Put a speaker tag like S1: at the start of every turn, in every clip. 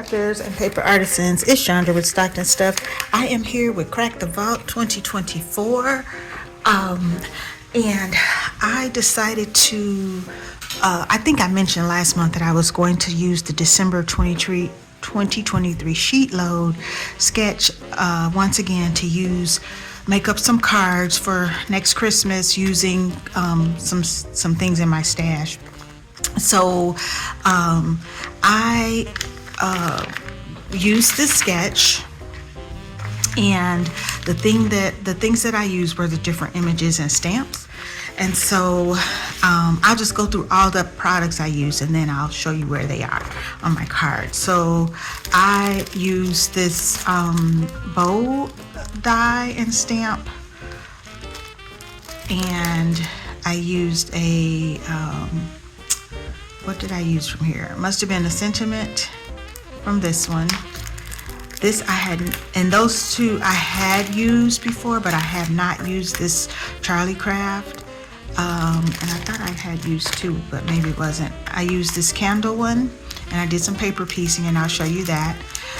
S1: crafters and paper artisans. It's Chandra with Stockton Stuff. I am here with Crack the Vault 2024. And I decided to, I think I mentioned last month that I was going to use the December 2023 sheet load sketch once again to make up some cards for next Christmas using some things in my stash. So I used this sketch, and the things that I used were the different images and stamps. And so I'll just go through all the products I use, and then I'll show you where they are on my card. So I used this bow die and stamp, and I used a what did I use from here? It must have been a sentiment from this one. This I hadn't, and those two I had used before, but I have not used this Charlie Craft. And I thought I had used two, but maybe it wasn't. I used this candle one, and I did some paper piecing, and I'll show you that.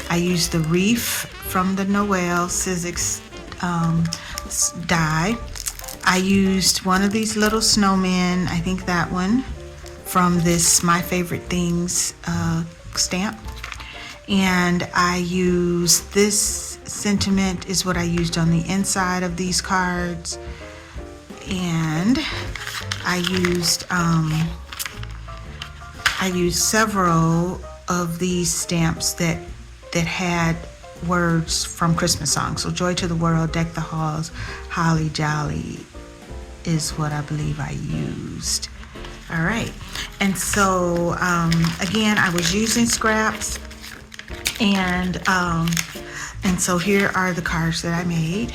S1: I used the wreath from the Noel Sizzix die. I used one of these little snowmen, I think that one, from this My Favorite Things stamp. And I used this sentiment is what I used on the inside of these cards. And I used several of these stamps that had words from Christmas songs. So Joy to the World, Deck the Halls, Holly Jolly is what I believe I used. All right, and so again, I was using scraps, and so here are the cards that I made.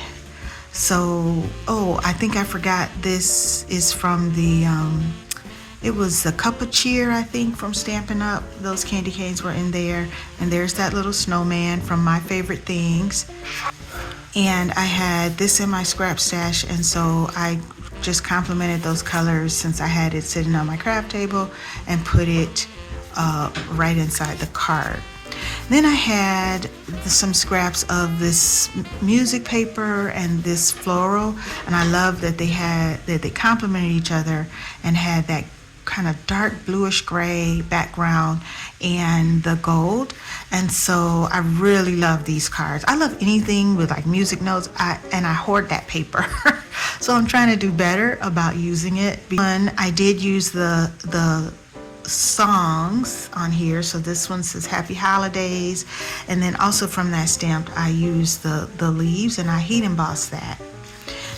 S1: So, I think I forgot, this is from the, it was the Cup of Cheer, I think, from Stampin' Up. Those candy canes were in there. And there's that little snowman from My Favorite Things. And I had this in my scrap stash, and so I just complemented those colors since I had it sitting on my craft table and put it right inside the card. Then I had some scraps of this music paper and this floral, and I love that they complemented each other and had that kind of dark bluish gray background and the gold. And so I really love these cards. I love anything with like music notes, and I hoard that paper. So I'm trying to do better about using it. I did use the songs on here. So this one says Happy Holidays, and then also from that stamp I used the leaves, and I heat embossed that.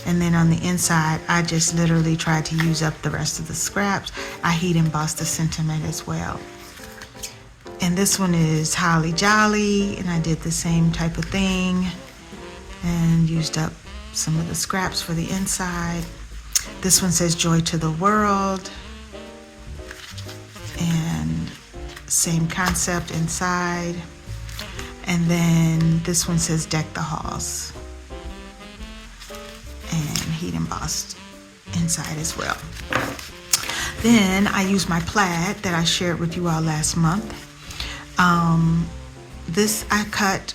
S1: And then on the inside I just literally tried to use up the rest of the scraps. I heat embossed the sentiment as well. And this one is Holly Jolly, and I did the same type of thing and used up some of the scraps for the inside. This one says Joy to the World, and same concept inside. And then this one says Deck the Halls, and heat embossed inside as well. Then I used my plaid that I shared with you all last month. This I cut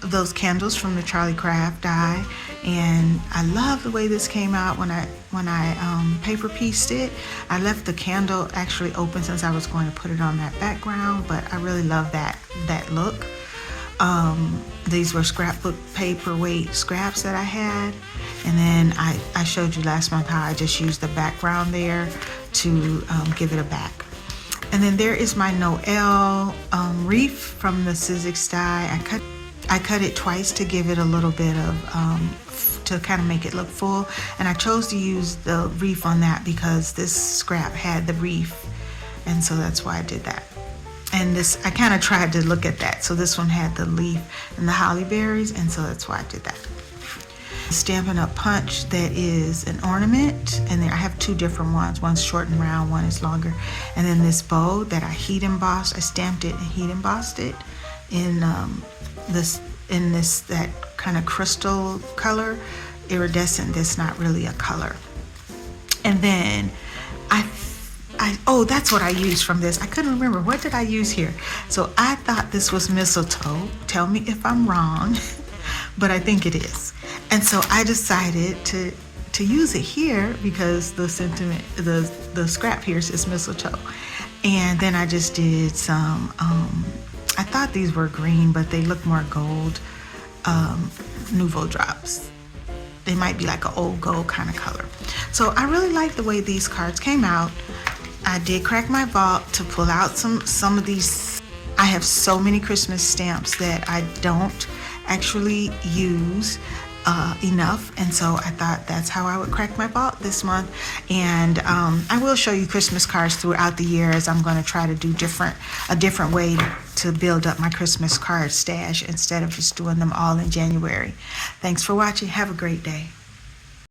S1: those candles from the Charlie Craft die, and I love the way this came out when I paper pieced it. I left the candle actually open since I was going to put it on that background, but I really love that look. These were scrapbook paperweight scraps that I had, and then I showed you last month how I just used the background there to give it a back. And then there is my Noel wreath from the Sizzix die. I cut it twice to give it a little bit of, to kind of make it look full. And I chose to use the wreath on that because this scrap had the wreath. And so that's why I did that. And this, I kind of tried to look at that. So this one had the leaf and the holly berries, and so that's why I did that. Stampin' Up punch that is an ornament, and then I have two different ones. One's short and round, one is longer. And then this bow that I heat embossed, I stamped it and heat embossed it in that kind of crystal color, iridescent. That's not really a color. And then I oh, that's what I used from this. I couldn't remember. What did I use here? So I thought this was mistletoe. Tell me if I'm wrong, but I think it is. And so I decided to use it here because the sentiment, the scrap here says mistletoe. And then I just did some, I thought these were green, but they look more gold, Nouveau drops. They might be like an old gold kind of color. So I really like the way these cards came out. I did crack my vault to pull out some of these. I have so many Christmas stamps that I don't actually use enough, and so I thought that's how I would crack my vault this month. And I will show you Christmas cards throughout the year, as I'm going to try to do a different way to build up my Christmas card stash instead of just doing them all in January. Thanks for watching. Have a great day.